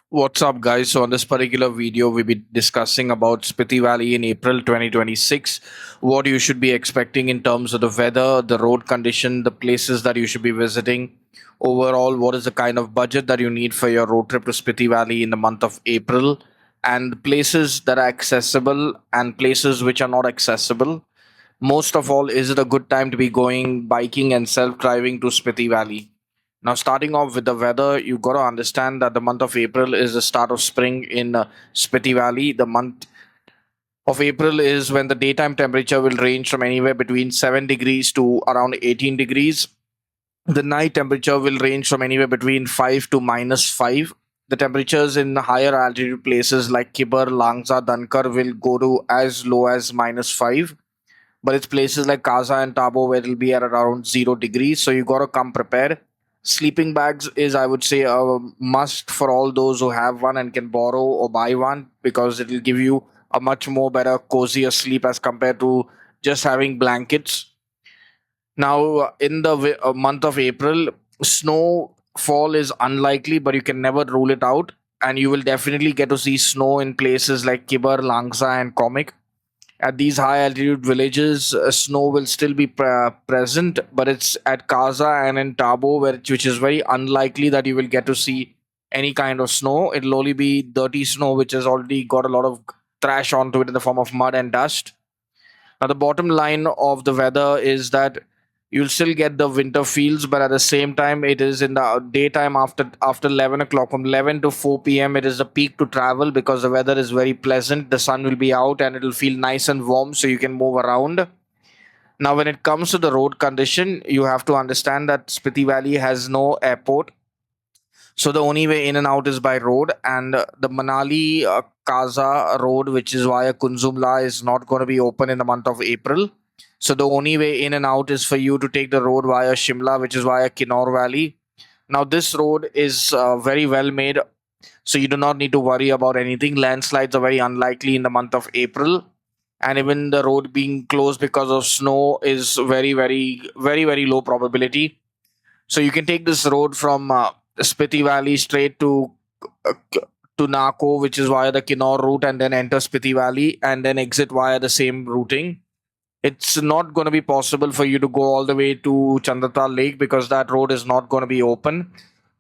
What's up, guys? So, on this particular video, we'll be discussing about Spiti Valley in April 2026. What you should be expecting in terms of the weather, the road condition, the places that you should be visiting. Overall, what is the kind of budget that you need for your road trip to Spiti Valley in the month of April, and places that are accessible and places which are not accessible. Most of all, is it a good time to be going biking and self driving to Spiti Valley? Now, starting off with the weather, you got to understand that the month of April is the start of spring in Spiti Valley. The month of April is when the daytime temperature will range from anywhere between 7 degrees to around 18 degrees. The night temperature will range from anywhere between 5 to minus 5. The temperatures in higher altitude places like Kibar, Langsa, Dankar will go to as low as minus 5, but it's places like Kaza and Tabo where it'll be at around 0 degrees. So you got to come prepared. Sleeping bags is, I would say, a must for all those who have one and can borrow or buy one, because it will give you a much more better, cozier sleep as compared to just having blankets. Now, in the month of April, snowfall is unlikely, but you can never rule it out. And you will definitely get to see snow in places like Kibar, Langsa, and Komik. At these high altitude villages, snow will still be present, but it's at Kaza and in Tabo, which is very unlikely that you will get to see any kind of snow. It'll only be dirty snow, which has already got a lot of trash onto it in the form of mud and dust. Now, the bottom line of the weather is that you'll still get the winter feels, but at the same time, it is in the daytime after 11 o'clock, from 11 to 4 p.m. It is the peak to travel because the weather is very pleasant. The sun will be out and it'll feel nice and warm, so you can move around. Now, when it comes to the road condition, you have to understand that Spiti Valley has no airport, so the only way in and out is by road, and the Manali Kaza road, which is via Kunzumla, is not going to be open in the month of April. So the only way in and out is for you to take the road via Shimla, which is via Kinnaur Valley. Now this road is very well made, so you do not need to worry about anything. Landslides are very unlikely in the month of April, and even the road being closed because of snow is very low probability. So you can take this road from Spiti Valley straight uh, to Nako, which is via the Kinnaur route, and then enter Spiti Valley and then exit via the same routing. It's not going to be possible for you to go all the way to Chandratal Lake because that road is not going to be open.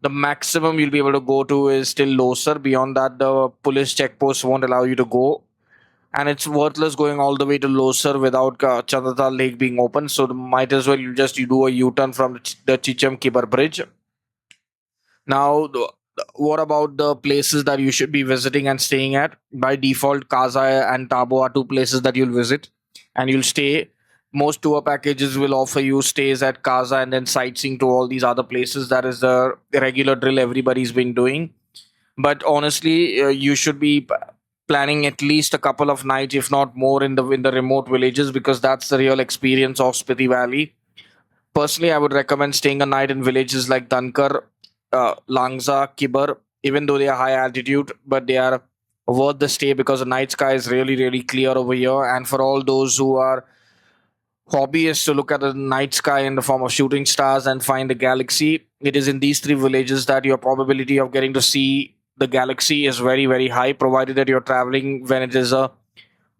The maximum you'll be able to go to is still Losar. Beyond that, the police checkpost won't allow you to go, and it's worthless going all the way to Losar without Chandratal Lake being open. So might as well you do a U-turn from the Chicham Kibar Bridge. Now, what about the places that you should be visiting and staying at? By default, Kaza and Tabo are two places that you'll visit and you'll stay. Most tour packages will offer you stays at Kaza and then sightseeing to all these other places. That is the regular drill everybody's been doing. But honestly, you should be planning at least a couple of nights, if not more, in the remote villages, because that's the real experience of Spiti Valley. Personally, I would recommend staying a night in villages like Dankar, Langza, Kibar, even though they are high altitude, but they are worth the stay because the night sky is really clear over here. And for all those who are hobbyists to look at the night sky in the form of shooting stars and find the galaxy, it is in these three villages that your probability of getting to see the galaxy is very high, provided that you're traveling when it is a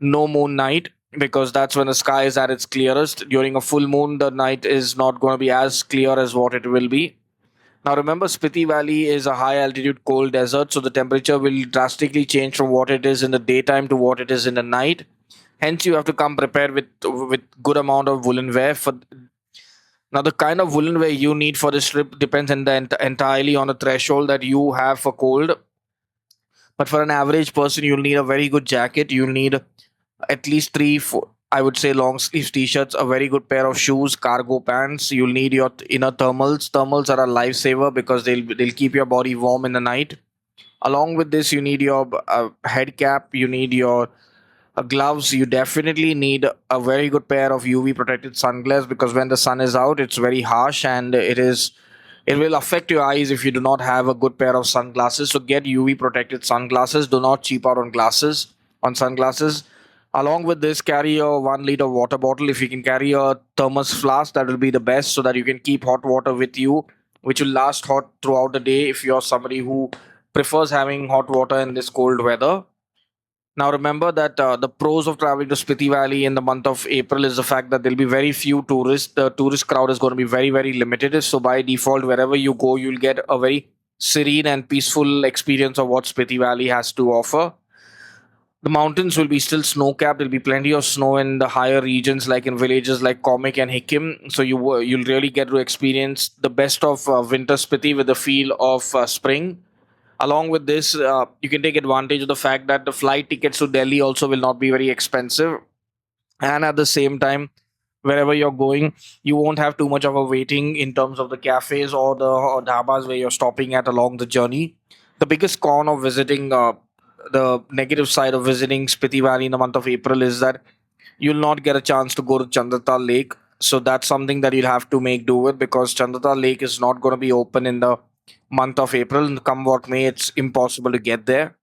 no moon night, because that's when the sky is at its clearest. During a full moon, the night is not going to be as clear as what it will be. Now, remember, Spiti Valley is a high altitude cold desert, so the temperature will drastically change from what it is in the daytime to what it is in the night. Hence, you have to come prepared with good amount of woolen wear. For now, the kind of woolen wear you need for this trip depends entirely on the threshold that you have for cold. But for an average person, you'll need a very good jacket. You'll need at least three, four, I would say, long sleeve t-shirts, a very good pair of shoes, cargo pants. You'll need your inner thermals. Thermals are a lifesaver because they'll keep your body warm in the night. Along with this, you need your head cap. You need your gloves. You definitely need a very good pair of UV protected sunglasses, because when the sun is out, it's very harsh and it will affect your eyes if you do not have a good pair of sunglasses. So get UV protected sunglasses. Do not cheap out on sunglasses. Along with this, carry a 1 liter water bottle. If you can carry a thermos flask, that will be the best, so that you can keep hot water with you, which will last hot throughout the day if you're somebody who prefers having hot water in this cold weather. Now, remember that the pros of traveling to Spiti Valley in the month of April is the fact that there'll be very few tourists. The tourist crowd is going to be very, very limited. So, by default, wherever you go, you'll get a very serene and peaceful experience of what Spiti Valley has to offer. The mountains will be still snow capped. There'll be plenty of snow in the higher regions, like in villages like Komik and Hikim. So, you'll really get to experience the best of winter Spiti with the feel of spring. Along with this, you can take advantage of the fact that the flight tickets to Delhi also will not be very expensive. And at the same time, wherever you're going, you won't have too much of a waiting in terms of the cafes or the dhabas where you're stopping at along the journey. The biggest con of visiting, the negative side of visiting Spiti Valley in the month of April is that you'll not get a chance to go to Chandratal Lake. So that's something that you'll have to make do with, because Chandratal Lake is not going to be open in the month of April. Come what may, it's impossible to get there.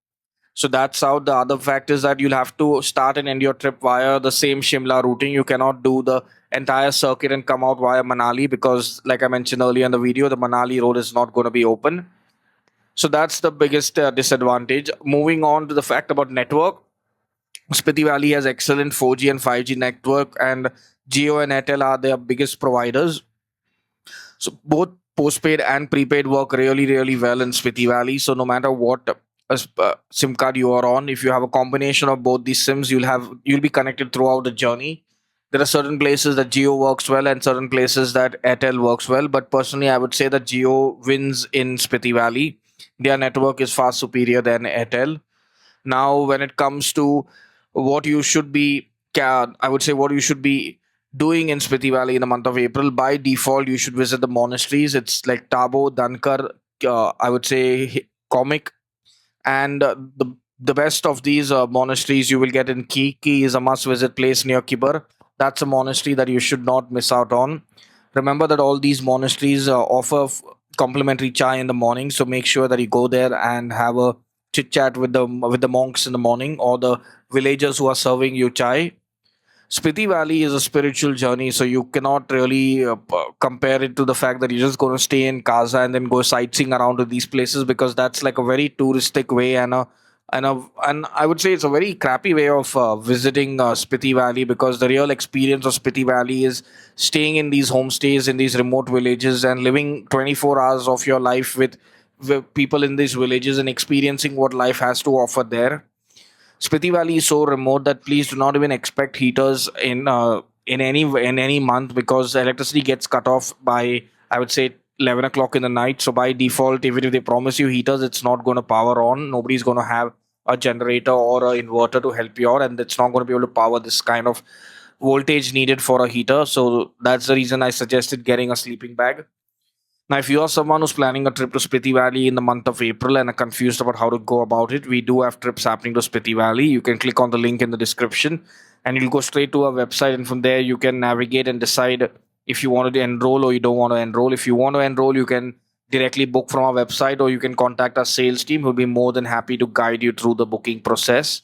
So that's how. The other fact is that you'll have to start and end your trip via the same Shimla routing. You cannot do the entire circuit and come out via Manali, because, like I mentioned earlier in the video, the Manali road is not going to be open. So that's the biggest disadvantage. Moving on to the fact about network, Spiti Valley has excellent 4G and 5G network, and Jio and Airtel are their biggest providers. So both postpaid and prepaid work really, really well in Spiti Valley. So no matter what SIM card you are on, if you have a combination of both these SIMs, you'll be connected throughout the journey. There are certain places that Geo works well and certain places that Airtel works well. But personally, I would say that Geo wins in Spiti Valley. Their network is far superior than Airtel. Now, when it comes to what you should be, I would say what you should be doing in Spiti Valley in the month of April, by default, you should visit the monasteries. It's like Tabo, Dankar, I would say Komik, and the best of these monasteries you will get in Ki. Ki is a must visit place near Kibar. That's a monastery that you should not miss out on. Remember that all these monasteries offer complimentary chai in the morning, so make sure that you go there and have a chit chat with the monks in the morning, or the villagers who are serving you chai. Spiti Valley is a spiritual journey, so you cannot really compare it to the fact that you're just going to stay in Kaza and then go sightseeing around to these places, because that's like a very touristic way, and I would say it's a very crappy way of visiting Spiti Valley, because the real experience of Spiti Valley is staying in these homestays in these remote villages and living 24 hours of your life with people in these villages and experiencing what life has to offer there. Spiti Valley is so remote that please do not even expect heaters in any month, because electricity gets cut off by, I would say, 11 o'clock in the night. So by default, even if they promise you heaters, it's not going to power on. Nobody's going to have a generator or an inverter to help you out, and it's not going to be able to power this kind of voltage needed for a heater. So that's the reason I suggested getting a sleeping bag. Now, if you are someone who's planning a trip to Spiti Valley in the month of April and are confused about how to go about it, we do have trips happening to Spiti Valley. You can click on the link in the description and you'll go straight to our website. And from there, you can navigate and decide if you want to enroll or you don't want to enroll. If you want to enroll, you can directly book from our website, or you can contact our sales team, who'll be more than happy to guide you through the booking process.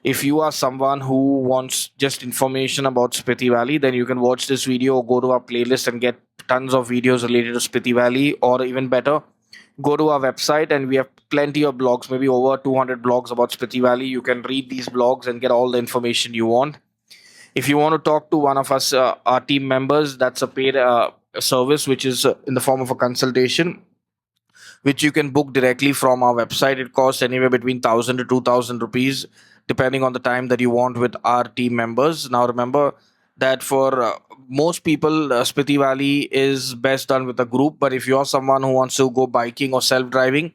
If you are someone who wants just information about Spiti Valley, then you can watch this video or go to our playlist and get tons of videos related to Spiti Valley. Or even better, go to our website and we have plenty of blogs, maybe over 200 blogs about Spiti Valley. You can read these blogs and get all the information you want. If you want to talk to one of us, our team members, that's a paid service, which is in the form of a consultation, which you can book directly from our website. It costs anywhere between 1,000 to 2,000 rupees, depending on the time that you want with our team members. Now, remember that for most people, Spiti Valley is best done with a group. But if you're someone who wants to go biking or self driving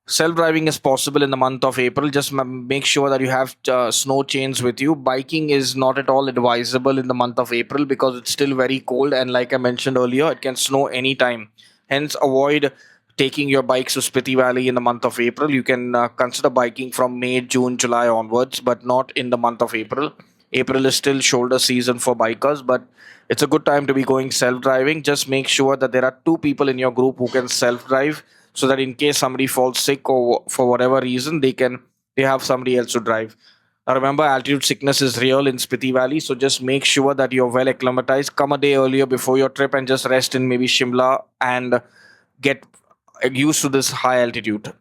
is possible in the month of April. Just make sure that you have snow chains with you. Biking is not at all advisable in the month of April, because it's still very cold, and like I mentioned earlier, it can snow anytime. Hence, avoid taking your bikes to Spiti Valley in the month of April. You can consider biking from May, June, July onwards, but not in the month of April. April is still shoulder season for bikers, but it's a good time to be going self driving. Just make sure that there are two people in your group who can self drive, so that in case somebody falls sick or for whatever reason, they have somebody else to drive. Now remember, altitude sickness is real in Spiti Valley, so just make sure that you're well acclimatized. Come a day earlier before your trip and just rest in maybe Shimla and get used to this high altitude.